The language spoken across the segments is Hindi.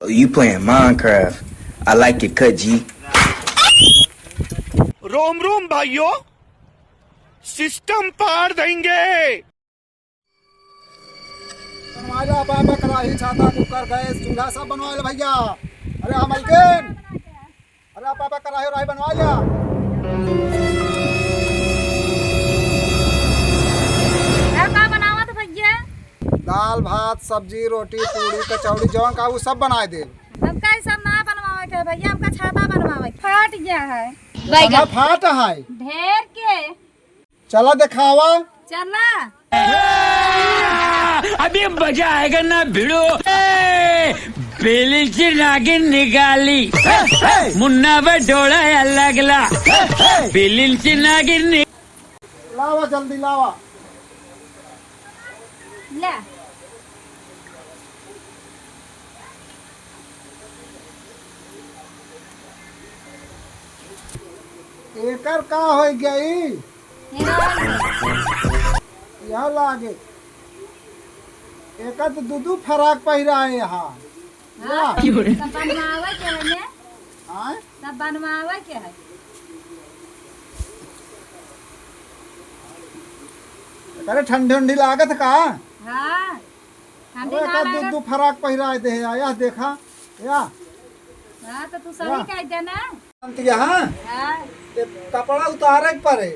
Oh, you playing Minecraft? I like your cut, G. रोम रोम भाइयों, सिस्टम पार देंगे। बनवाया बाबा कढ़ाई छाता कुकर गैस चूल्हा सब बनवा ले भैया। अरे हाँ मलकिन, अरे पापा कढ़ाई उढ़ाई बनवा लिया। का बनावा तो भैया? दाल भात सब्जी रोटी पूरी कचौड़ी जौन का वो सब बनाए दे। हमका ये सब ना बनवावे के भैया, हमका छाता बनवावे फाट गया है। बैगन फाट है ढेर के चला दिखावा। चला अभी मजा आएगा ना भिड़ो। बेली से नागिन निकाली, मुन्ना बटोला अलगला। बेली से नागिन लावा जल्दी लावा। ले एकर का हो गई यहाँ लागे एकर तो दू फराक पहिरा है यहाँ। सब बनवावे के है ने, आय सब बनवावे के है। अरे ठंडी उंडी लागत का? हाँ ठंडी ना एकर लगे। दू फराक पहिरा दे या देखा या हाँ तो तू सही कह दे ना। यहाँ हाँ कपड़ा उतारे के पड़े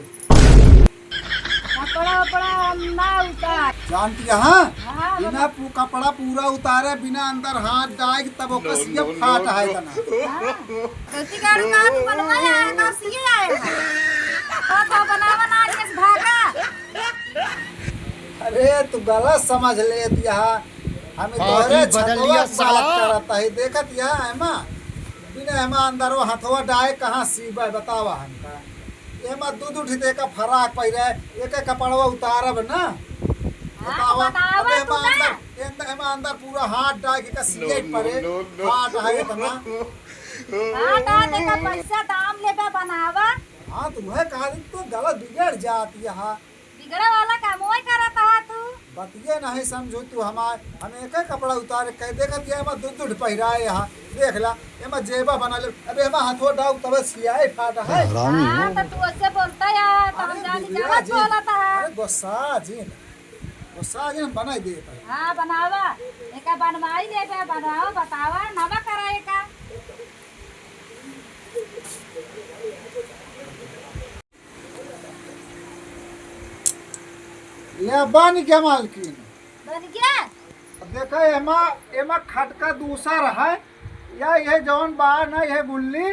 कपड़ा उपड़ा हम ना उतार। जानती यहाँ हाँ बिना कपड़ा पूरा उतारे बिना अंदर हाथ डाल तब ओकर सिया फाट है तना। कैसी गाड़ी का तू बनवाया है का सिए आए है? तो बनावा ना के भागा। अरे तू गलत समझ ले यहाँ हमें तोरे छतवा बात करता है देखत यहाँ है माँ बिना एमा अंदर वो हथवा डाए कहाँ सीबा बतावा हमका। एमा दूध उठते का फराक पहिरे एक कपड़वा उतारब ना बतावा। अब एमा अंदर पूरा हाथ डाल के का सिए पड़े हाथ है इतना। आटा देखा पैसा दाम लेबे बनावा। हाँ तुम्हें कहा तो गलत बिगड़ जाती यहाँ बिगड़े वाला काम वही करता है तू। बतिये नहीं समझो तू हमें एक कपड़ा उतार कह देखत ये एमा दूध पहिराए यहाँ देख ला एमा जेबा बना ले। अबे एमा हाथो डाउ तब सियाए फाट है। हां तो तू ऐसे बोलता है तो हम जानी गलत बोलता है। अरे गुस्सा जी बनाई देता है। हां बनावा एका बनवाई लेबे बनाओ बतावा नवा कराए का। ले बन क्या मालकिन बन गया देखा एमा एमा खटका दूसर है या ये जौन बाहर ना ये बुल्ली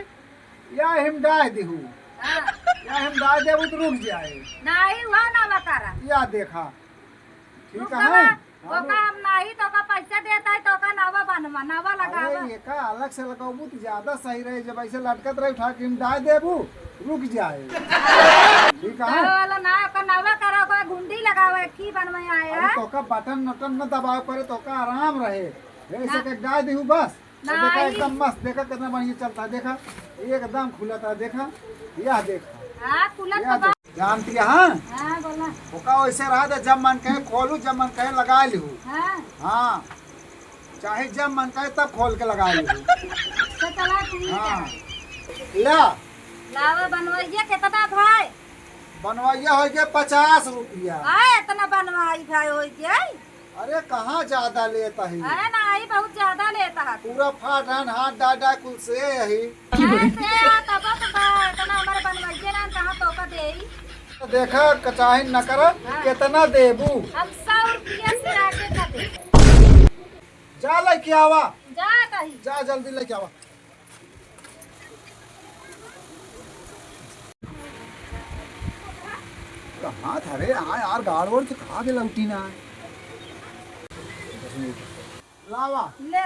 या हम डाय देहू हां या हम डाय देबू तो रुक जाए नहीं हुआ नवा करा। या देखा ठीक है वो का हम नहीं तो का पैसा देता है तो का नवा बनवा नवा लगावा। अरे ये का अलग से लगाबू तो ज्यादा सही रहे जब ऐसे लटकत रहे उठा के हम डाय देबू रुक जाए ठीक है। वाला ना का नवा करा को गुंडी लगावे की बनवाई आया। तो का बटन नटन न दबाव करे तो का आराम रहे ऐसे के डाय देहू बस। देखा एकदम मस्त देखा कितना बढ़िया चलता है देखा एकदम खुला था देखा यह देखा। हां खुला यह तो देख। जानती है हाँ हां बोला ओका वैसे रहा था जब मन कहे खोलू जब मन कहे लगा लू। हां हाँ चाहे जब मन कहे तब खोल के लगा लू। तो चला ठीक हाँ है। ला लावा बनवाइए कितना भाई? बनवाइया हो गया 50 रुपया। आए इतना बनवाई भाई हो गया। अरे कहाँ ज्यादा लेता है है ना आई बहुत ज्यादा लेता है। पूरा फाटन हाथ डाटा कुल से यही ऐसे तब तो इतना हमारे बनवाइए ना कहाँ तो का देई। देखा कचाही न कर कितना देबू हम 100 रुपया से आके का दे। जा लेके आवा जा कहीं जा जल्दी लेके आवा। कहाँ था रे हाँ यार गाड़बड़ से खा के लौटी ना लावा ले